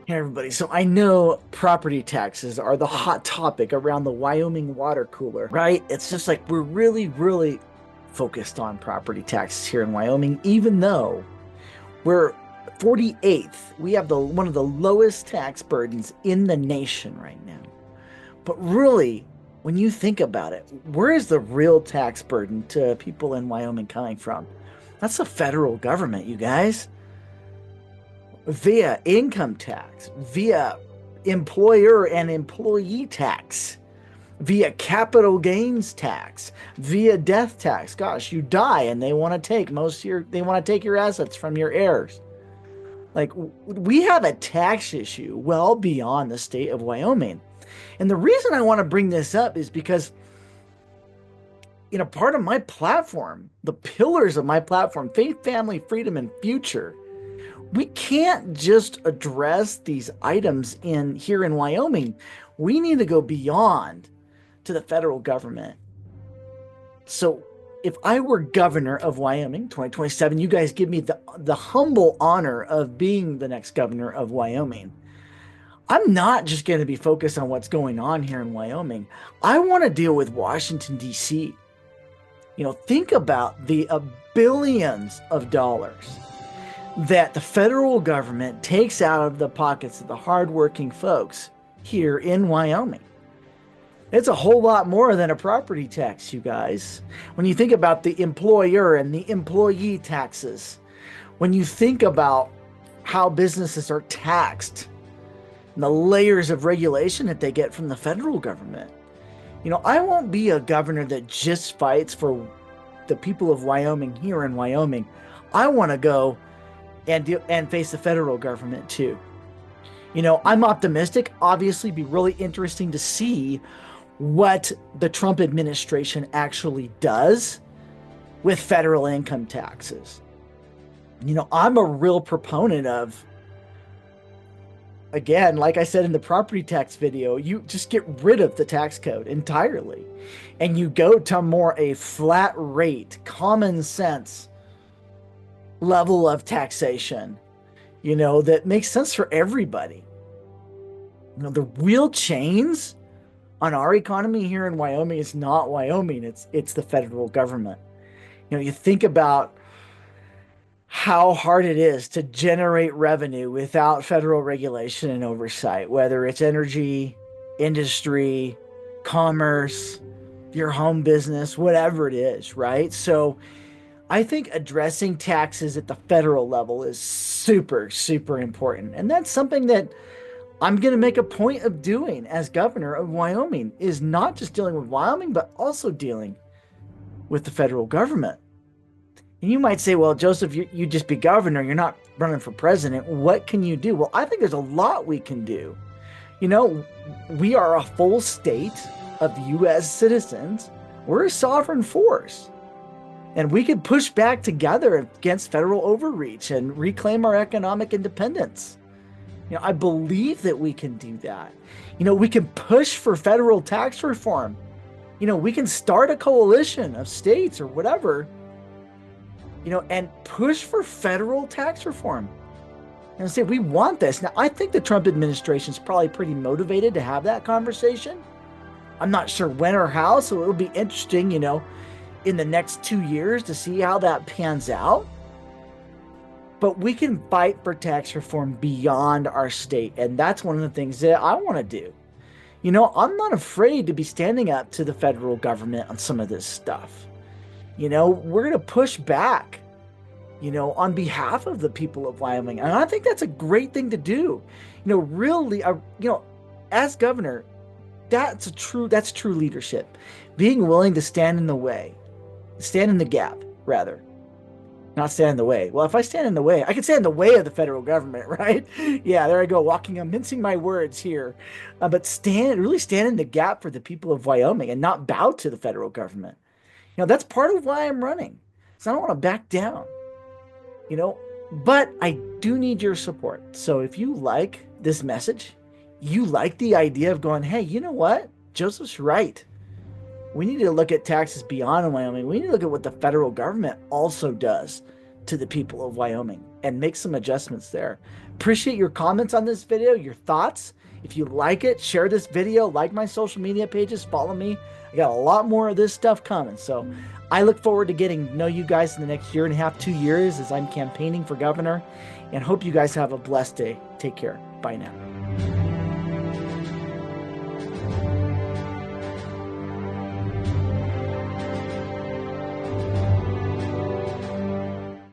Hey everybody, so I know property taxes are the hot topic around the Wyoming water cooler, right? It's just like we're really focused on property taxes here in Wyoming, even though we're 48th. We have the one of the lowest tax burdens in the nation right now. But really, when you think about it, where is the real tax burden to people in Wyoming coming from? That's the federal government, you guys, via income tax, via employer and employee tax, via capital gains tax, via death tax. Gosh, you die and they want to take they want to take your assets from your heirs. Like we have a tax issue well beyond the state of Wyoming. And the reason I want to bring this up is because part of my platform, the pillars of my platform, faith, family, freedom, and future, we can't just address these items in here in Wyoming. We need to go beyond to the federal government. So if I were governor of Wyoming 2027, you guys give me the humble honor of being the next governor of Wyoming. I'm not just going to be focused on what's going on here in Wyoming. I want to deal with Washington, D.C. Think about the billions of dollars that the federal government takes out of the pockets of the hardworking folks here in Wyoming. It's a whole lot more than a property tax, you guys. When you think about the employer and the employee taxes, when you think about how businesses are taxed, and the layers of regulation that they get from the federal government. I won't be a governor that just fights for the people of Wyoming here in Wyoming. I want to go and face the federal government too. I'm optimistic. Obviously, it'd be really interesting to see what the Trump administration actually does with federal income taxes. I'm a real proponent of, again, like I said in the property tax video, you just get rid of the tax code entirely and you go to more a flat rate, common sense level of taxation, that makes sense for everybody. The real chains on our economy here in Wyoming is not Wyoming, it's the federal government. You think about how hard it is to generate revenue without federal regulation and oversight, whether it's energy, industry, commerce, your home business, whatever it is, right? So I think addressing taxes at the federal level is super important. And that's something that I'm going to make a point of doing as governor of Wyoming, is not just dealing with Wyoming, but also dealing with the federal government. And you might say, well, Joseph, you just be governor. You're not running for president. What can you do? Well, I think there's a lot we can do. We are a full state of U.S. citizens. We're a sovereign force. And we could push back together against federal overreach and reclaim our economic independence. I believe that we can do that. We can push for federal tax reform. We can start a coalition of states or whatever, and push for federal tax reform and say, we want this. Now, I think the Trump administration is probably pretty motivated to have that conversation. I'm not sure when or how, so it'll be interesting, in the next 2 years to see how that pans out. But we can fight for tax reform beyond our state. And that's one of the things that I want to do. I'm not afraid to be standing up to the federal government on some of this stuff. We're going to push back, on behalf of the people of Wyoming. And I think that's a great thing to do. Really, as governor, that's true leadership. Being willing to stand in the gap, rather. Not stand in the way. Well, if I stand in the way, I can stand in the way of the federal government, right? Yeah, there I go, I'm mincing my words here. But really stand in the gap for the people of Wyoming and not bow to the federal government. That's part of why I'm running. So I don't want to back down, but I do need your support. So if you like this message, you like the idea of going, hey, you know what? Joseph's right. We need to look at taxes beyond Wyoming. We need to look at what the federal government also does to the people of Wyoming and make some adjustments there. Appreciate your comments on this video, your thoughts. If you like it, share this video, like my social media pages, follow me. I got a lot more of this stuff coming. So I look forward to getting to know you guys in the next 1.5 to 2 years as I'm campaigning for governor, and hope you guys have a blessed day. Take care. Bye now.